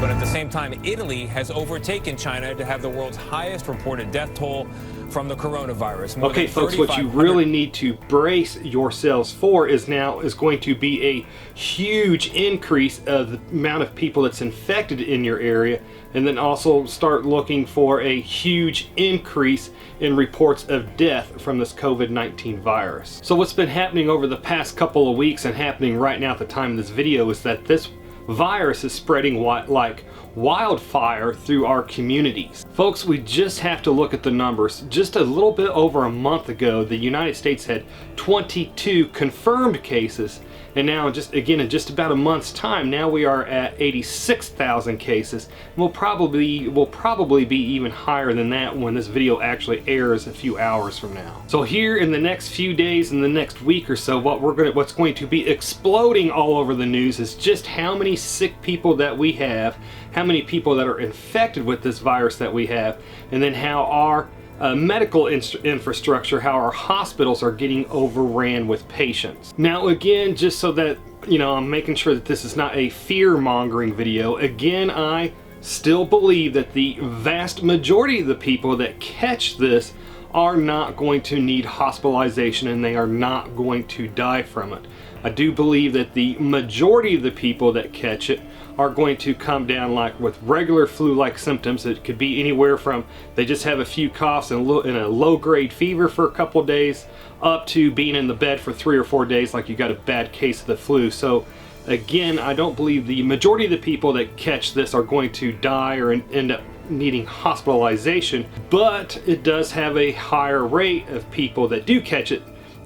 But at the same time, Italy has overtaken China to have the world's highest reported death toll from the coronavirus. Okay, folks, what you really need to brace yourselves for is going to be a huge increase of the amount of people that's infected in your area, and then also start looking for a huge increase in reports of death from this COVID-19 virus. So what's been happening over the past couple of weeks and happening right now at the time of this video is that this virus is spreading like wildfire through our communities. Folks, we just have to look at the numbers. Just a little bit over a month ago, the United States had 22 confirmed cases, and now just again in just about a month's time, now we are at 86,000 cases. We'll probably be even higher than that when this video actually airs a few hours from now. So here in the next few days, in the next week or so, what's going to be exploding all over the news is just how many sick people that we have, how many people that are infected with this virus that we have, and then how our medical infrastructure, how our hospitals are getting overran with patients. Now again, just so that I'm making sure that this is not a fear-mongering video, again, I still believe that the vast majority of the people that catch this are not going to need hospitalization, and they are not going to die from it. I do believe that the majority of the people that catch it are going to come down like with regular flu-like symptoms. It could be anywhere from they just have a few coughs and a low-grade fever for a couple of days, up to being in the bed for 3 or 4 days like you got a bad case of the flu. So again, I don't believe the majority of the people that catch this are going to die or end up needing hospitalization, but it does have a higher rate of people that do catch it.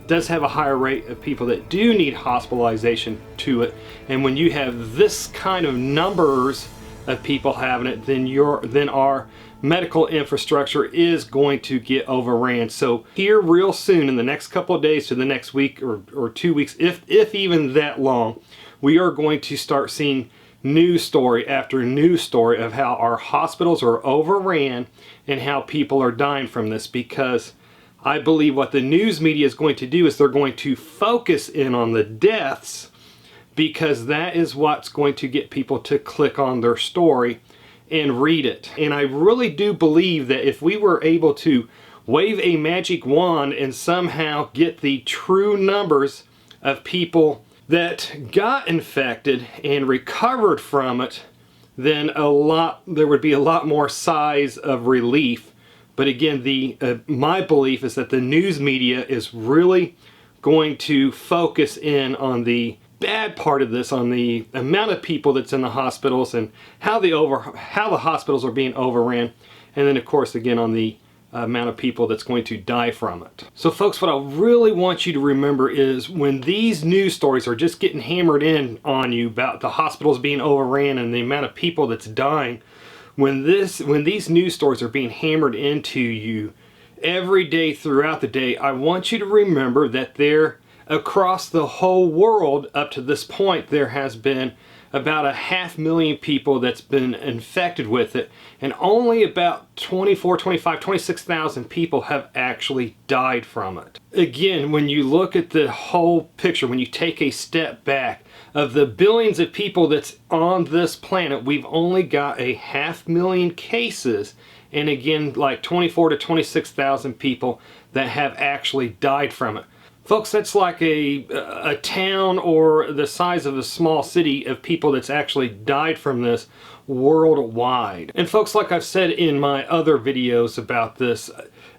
Does have a higher rate of people that do need hospitalization to it, and when you have this kind of numbers of people having it, then our medical infrastructure is going to get overran. So here real soon, in the next couple of days to the next week or 2 weeks, if even that long, we are going to start seeing news story after news story of how our hospitals are overran and how people are dying from this, because I believe what the news media is going to do is they're going to focus in on the deaths, because that is what's going to get people to click on their story and read it. And I really do believe that if we were able to wave a magic wand and somehow get the true numbers of people that got infected and recovered from it, then there would be a lot more sighs of relief. But again, my belief is that the news media is really going to focus in on the bad part of this, on the amount of people that's in the hospitals and how the hospitals are being overran, and then of course again on the amount of people that's going to die from it. So folks, what I really want you to remember is when these news stories are just getting hammered in on you about the hospitals being overran and the amount of people that's dying, when these news stories are being hammered into you every day throughout the day, I want you to remember that across the whole world up to this point, there has been about 500,000 people that's been infected with it, and only about 26,000 people have actually died from it. Again, when you look at the whole picture, when you take a step back, of the billions of people that's on this planet, we've only got 500,000 cases, and again like 24 to 26,000 people that have actually died from it. Folks, that's like a town or the size of a small city of people that's actually died from this worldwide. And folks, like I've said in my other videos about this,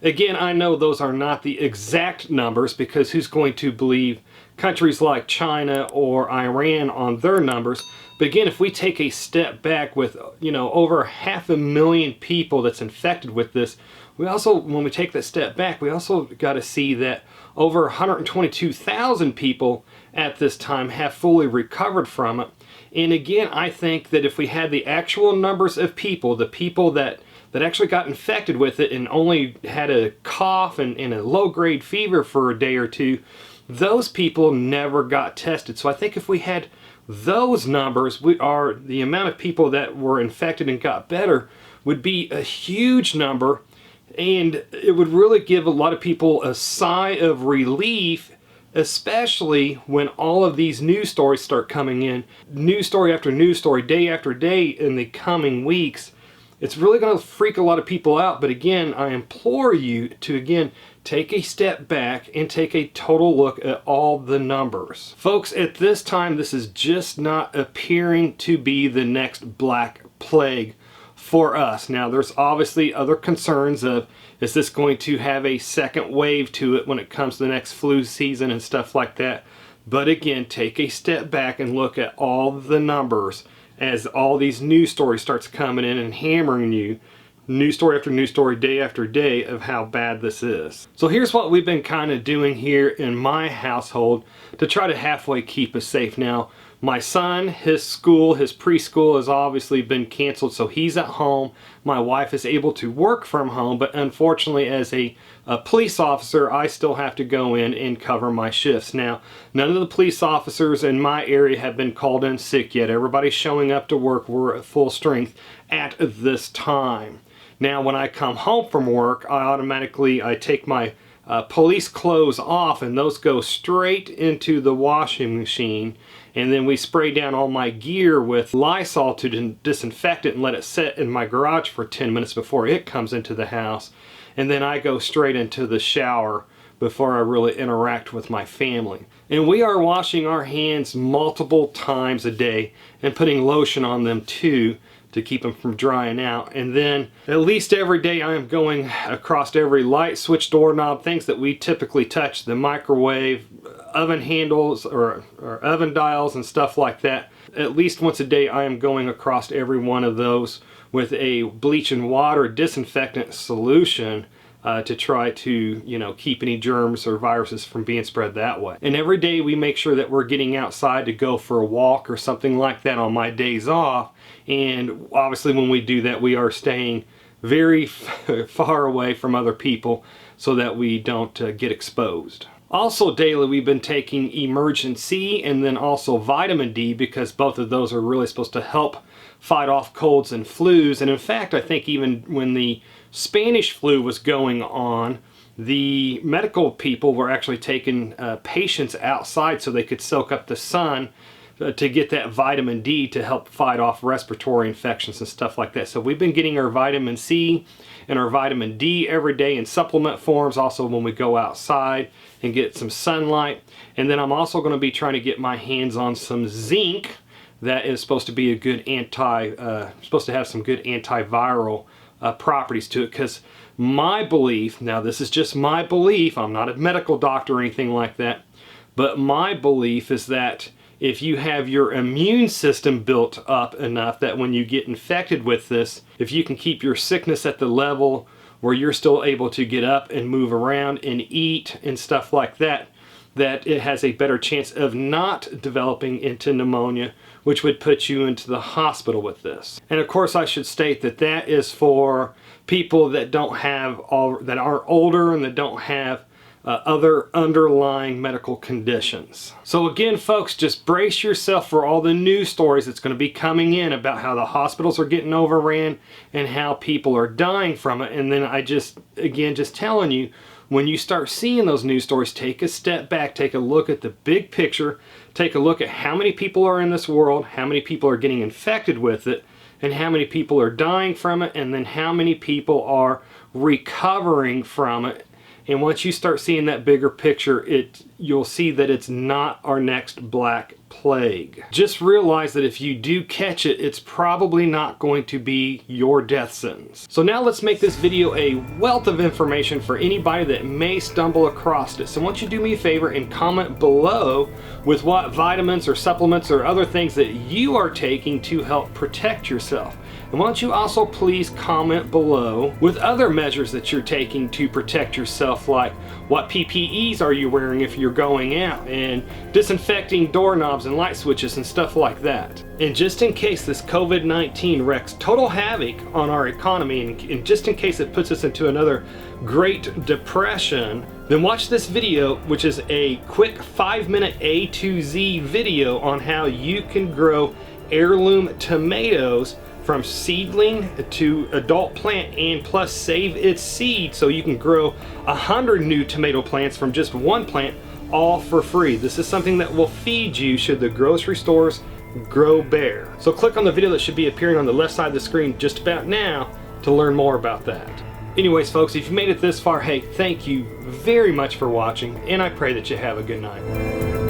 again, I know those are not the exact numbers, because who's going to believe countries like China or Iran on their numbers? But again, if we take a step back with over 500,000 people that's infected with this, we also, when we take that step back, we also got to see that over 122,000 people at this time have fully recovered from it. And again, I think that if we had the actual numbers of people, the people that actually got infected with it and only had a cough and a low-grade fever for a day or two, those people never got tested. So I think if we had those numbers, the amount of people that were infected and got better would be a huge number, and it would really give a lot of people a sigh of relief especially when all of these news stories start coming in, news story after news story, day after day in the coming weeks. It's really going to freak a lot of people out, but again, I implore you to, again, take a step back and take a total look at all the numbers. Folks, at this time, this is just not appearing to be the next Black Plague for us. Now, there's obviously other concerns of, is this going to have a second wave to it when it comes to the next flu season and stuff like that? But again, take a step back and look at all the numbers as all these news stories starts coming in and hammering you, news story after news story, day after day, of how bad this is. So here's what we've been kind of doing here in my household to try to halfway keep us safe. Now, my son, his school, his preschool has obviously been canceled, so he's at home. My wife is able to work from home, but unfortunately as a police officer, I still have to go in and cover my shifts. Now, none of the police officers in my area have been called in sick yet. Everybody's showing up to work. We're at full strength at this time. Now, when I come home from work, I take my police clothes off, and those go straight into the washing machine, and then we spray down all my gear with Lysol to disinfect it and let it sit in my garage for 10 minutes before it comes into the house, and then I go straight into the shower before I really interact with my family. And we are washing our hands multiple times a day and putting lotion on them too, to keep them from drying out. And then at least every day I am going across every light switch, doorknob, things that we typically touch, the microwave, oven handles or oven dials and stuff like that. At least once a day I am going across every one of those with a bleach and water disinfectant solution to try to, keep any germs or viruses from being spread that way. And every day we make sure that we're getting outside to go for a walk or something like that on my days off. And obviously when we do that, we are staying very far away from other people so that we don't get exposed. Also daily we've been taking Emergen-C and then also vitamin D, because both of those are really supposed to help fight off colds and flus. And in fact, I think even when the Spanish flu was going on, the medical people were actually taking patients outside so they could soak up the sun to get that vitamin D to help fight off respiratory infections and stuff like that. So we've been getting our vitamin C and our vitamin D every day in supplement forms, also when we go outside and get some sunlight. And then I'm also going to be trying to get my hands on some zinc that is supposed to be a good supposed to have some good antiviral properties to it, because my belief, now this is just my belief, I'm not a medical doctor or anything like that, but my belief is that if you have your immune system built up enough that when you get infected with this, if you can keep your sickness at the level where you're still able to get up and move around and eat and stuff like that, that it has a better chance of not developing into pneumonia, which would put you into the hospital with this. And of course I should state that that is for people that don't have that are older and that don't have other underlying medical conditions. So again, folks, just brace yourself for all the news stories that's going to be coming in about how the hospitals are getting overran and how people are dying from it. And then just telling you, when you start seeing those news stories, take a step back, take a look at the big picture, take a look at how many people are in this world, how many people are getting infected with it, and how many people are dying from it, and then how many people are recovering from it. And once you start seeing that bigger picture, you'll see that it's not our next Black Plague. Just realize that if you do catch it, it's probably not going to be your death sentence. So now let's make this video a wealth of information for anybody that may stumble across it. So why don't you do me a favor and comment below with what vitamins or supplements or other things that you are taking to help protect yourself. And why don't you also please comment below with other measures that you're taking to protect yourself, like what PPEs are you wearing if you're going out, and disinfecting doorknobs and light switches and stuff like that. And just in case this COVID-19 wreaks total havoc on our economy, and just in case it puts us into another Great Depression, then watch this video, which is a quick 5-minute A to Z video on how you can grow heirloom tomatoes from seedling to adult plant, and plus save its seed so you can grow 100 new tomato plants from just one plant, all for free. This is something that will feed you should the grocery stores grow bare. So click on the video that should be appearing on the left side of the screen just about now to learn more about that. Anyways, folks, if you made it this far, hey, thank you very much for watching, and I pray that you have a good night.